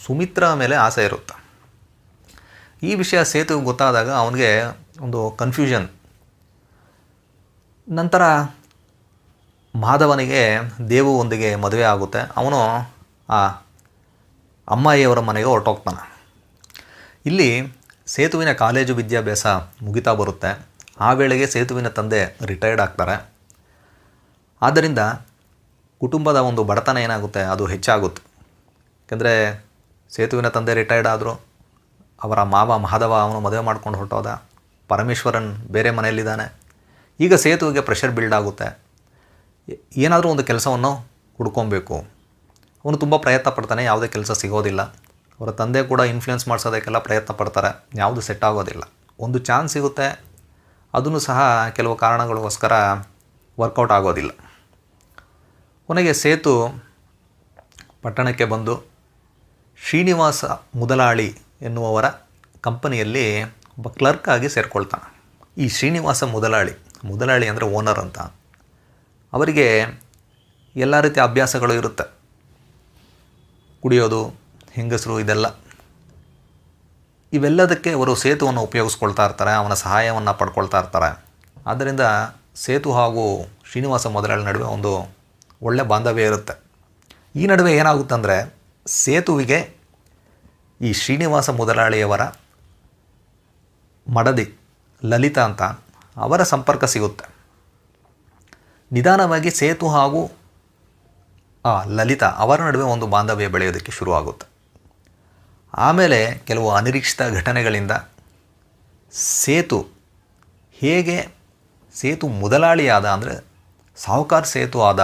ಸುಮಿತ್ರಾ ಮೇಲೆ ಆಸೆ ಇರುತ್ತೆ. ಈ ವಿಷಯ ಸೇತುಗೆ ಗೊತ್ತಾದಾಗ ಅವನಿಗೆ ಒಂದು ಕನ್ಫ್ಯೂಷನ್. ನಂತರ ಮಾಧವನಿಗೆ ದೇವುವೊಂದಿಗೆ ಮದುವೆ ಆಗುತ್ತೆ. ಅವನು ಆ ಅಮ್ಮಾಯಿಯವರ ಮನೆಗೆ ಹೊರಟೋಗ್ತಾನೆ. ಇಲ್ಲಿ ಸೇತುವಿನ ಕಾಲೇಜು ವಿದ್ಯಾಭ್ಯಾಸ ಮುಗಿತಾ ಬರುತ್ತೆ. ಆ ವೇಳೆಗೆ ಸೇತುವಿನ ತಂದೆ ರಿಟೈರ್ಡ್ ಆಗ್ತಾರೆ. ಆದ್ದರಿಂದ ಕುಟುಂಬದ ಒಂದು ಬಡತನ ಏನಾಗುತ್ತೆ ಅದು ಹೆಚ್ಚಾಗುತ್ತೆ. ಯಾಕೆಂದರೆ ಸೇತುವಿನ ತಂದೆ ರಿಟೈರ್ಡ್ ಆದರು, ಅವರ ಮಾವ ಮಾಧವ ಅವನು ಮದುವೆ ಮಾಡ್ಕೊಂಡು ಹೊರಟೋದ, ಪರಮೇಶ್ವರನ್ ಬೇರೆ ಮನೆಯಲ್ಲಿದ್ದಾನೆ. ಈಗ ಸೇತುವಿಗೆ ಪ್ರೆಷರ್ ಬಿಲ್ಡ್ ಆಗುತ್ತೆ. ಏನಾದರೂ ಒಂದು ಕೆಲಸವನ್ನು ಹುಡ್ಕೊಬೇಕು. ಅವನು ತುಂಬ ಪ್ರಯತ್ನ ಪಡ್ತಾನೆ, ಯಾವುದೇ ಕೆಲಸ ಸಿಗೋದಿಲ್ಲ. ಅವರ ತಂದೆ ಕೂಡ ಇನ್ಫ್ಲುಯೆನ್ಸ್ ಮಾಡಿಸೋದಕ್ಕೆಲ್ಲ ಪ್ರಯತ್ನ ಪಡ್ತಾರೆ, ಯಾವುದು ಸೆಟ್ ಆಗೋದಿಲ್ಲ. ಒಂದು ಚಾನ್ಸ್ ಸಿಗುತ್ತೆ, ಅದನ್ನು ಸಹ ಕೆಲವು ಕಾರಣಗಳಿಗೋಸ್ಕರ ವರ್ಕೌಟ್ ಆಗೋದಿಲ್ಲ. ಕೊನೆಗೆ ಸೇತು ಪಟ್ಟಣಕ್ಕೆ ಬಂದು ಶ್ರೀನಿವಾಸ ಮುದಲಾಳಿ ಎನ್ನುವವರ ಕಂಪನಿಯಲ್ಲಿ ಒಬ್ಬ ಕ್ಲರ್ಕ್ ಆಗಿ ಸೇರಿಕೊಳ್ತಾನೆ. ಈ ಶ್ರೀನಿವಾಸ ಮುದಲಾಳಿ ಅಂದರೆ ಓನರ್ ಅಂತ. ಅವರಿಗೆ ಎಲ್ಲ ರೀತಿಯ ಅಭ್ಯಾಸಗಳು ಇರುತ್ತೆ, ಕುಡಿಯೋದು, ಹೆಂಗಸರು, ಇದೆಲ್ಲ. ಇವೆಲ್ಲದಕ್ಕೆ ಅವರು ಸೇತುವನ್ನು ಉಪಯೋಗಿಸ್ಕೊಳ್ತಾ ಇರ್ತಾರೆ, ಅವನ ಸಹಾಯವನ್ನು ಪಡ್ಕೊಳ್ತಾ ಇರ್ತಾರೆ. ಆದ್ದರಿಂದ ಸೇತು ಹಾಗೂ ಶ್ರೀನಿವಾಸ ಮುದಲಾಳಿ ನಡುವೆ ಒಂದು ಒಳ್ಳೆಯ ಬಾಂಧವ್ಯ ಇರುತ್ತೆ. ಈ ನಡುವೆ ಏನಾಗುತ್ತಂದರೆ ಸೇತುವಿಗೆ ಈ ಶ್ರೀನಿವಾಸ ಮುದಲಾಳಿಯವರ ಮಡದಿ ಲಲಿತಾ ಅಂತ ಅವರ ಸಂಪರ್ಕ ಸಿಗುತ್ತೆ. ನಿಧಾನವಾಗಿ ಸೇತು ಹಾಗೂ ಲಲಿತಾ ಅವರ ನಡುವೆ ಒಂದು ಬಾಂಧವ್ಯ ಬೆಳೆಯೋದಕ್ಕೆ ಶುರುವಾಗುತ್ತೆ. ಆಮೇಲೆ ಕೆಲವು ಅನಿರೀಕ್ಷಿತ ಘಟನೆಗಳಿಂದ ಹೇಗೆ ಸೇತು ಮುದಲಾಳಿಯಾದ, ಅಂದರೆ ಸಾಹುಕಾರ ಸೇತು ಆದ,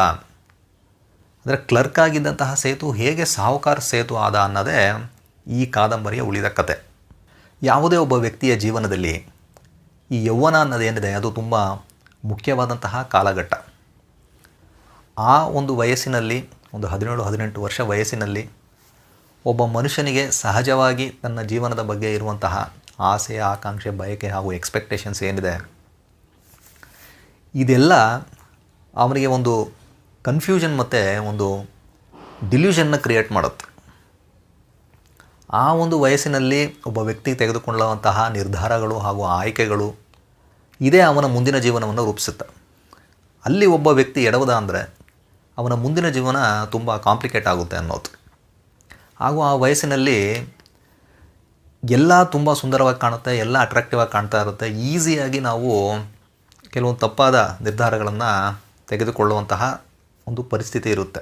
ಅಂದರೆ ಕ್ಲರ್ಕ್ ಆಗಿದ್ದಂತಹ ಸೇತು ಹೇಗೆ ಸಾಹುಕಾರ ಸೇತು ಆದ ಅನ್ನೋದೇ ಈ ಕಾದಂಬರಿಯ ಉಳಿದ ಕತೆ. ಯಾವುದೇ ಒಬ್ಬ ವ್ಯಕ್ತಿಯ ಜೀವನದಲ್ಲಿ ಈ ಯೌವನ ಅನ್ನೋದೇನಿದೆ ಅದು ತುಂಬ ಮುಖ್ಯವಾದಂತಹ ಕಾಲಘಟ್ಟ. ಆ ಒಂದು ವಯಸ್ಸಿನಲ್ಲಿ, ಒಂದು 17-18 ವರ್ಷ ವಯಸ್ಸಿನಲ್ಲಿ ಒಬ್ಬ ಮನುಷ್ಯನಿಗೆ ಸಹಜವಾಗಿ ತನ್ನ ಜೀವನದ ಬಗ್ಗೆ ಇರುವಂತಹ ಆಸೆ, ಆಕಾಂಕ್ಷೆ, ಬಯಕೆ ಹಾಗೂ ಎಕ್ಸ್ಪೆಕ್ಟೇಷನ್ಸ್ ಏನಿದೆ, ಇದೆಲ್ಲ ಅವನಿಗೆ ಒಂದು ಕನ್ಫ್ಯೂಷನ್ ಮತ್ತು ಒಂದು ಡಿಲ್ಯೂಷನ್ನ ಕ್ರಿಯೇಟ್ ಮಾಡುತ್ತೆ. ಆ ಒಂದು ವಯಸ್ಸಿನಲ್ಲಿ ಒಬ್ಬ ವ್ಯಕ್ತಿ ತೆಗೆದುಕೊಳ್ಳುವಂತಹ ನಿರ್ಧಾರಗಳು ಹಾಗೂ ಆಯ್ಕೆಗಳು ಇದೇ ಅವನ ಮುಂದಿನ ಜೀವನವನ್ನು ರೂಪಿಸುತ್ತೆ. ಅಲ್ಲಿ ಒಬ್ಬ ವ್ಯಕ್ತಿ ಎಡವದ ಅಂದರೆ ಅವನ ಮುಂದಿನ ಜೀವನ ತುಂಬ ಕಾಂಪ್ಲಿಕೇಟ್ ಆಗುತ್ತೆ ಅನ್ನೋದು. ಹಾಗೂ ಆ ವಯಸ್ಸಿನಲ್ಲಿ ಎಲ್ಲ ತುಂಬ ಸುಂದರವಾಗಿ ಕಾಣುತ್ತೆ, ಎಲ್ಲ ಅಟ್ರಾಕ್ಟಿವ್ ಆಗಿ ಕಾಣ್ತಾ ಇರುತ್ತೆ. ಈಸಿಯಾಗಿ ನಾವು ಕೆಲವೊಂದು ತಪ್ಪಾದ ನಿರ್ಧಾರಗಳನ್ನು ತೆಗೆದುಕೊಳ್ಳುವಂತಹ ಒಂದು ಪರಿಸ್ಥಿತಿ ಇರುತ್ತೆ.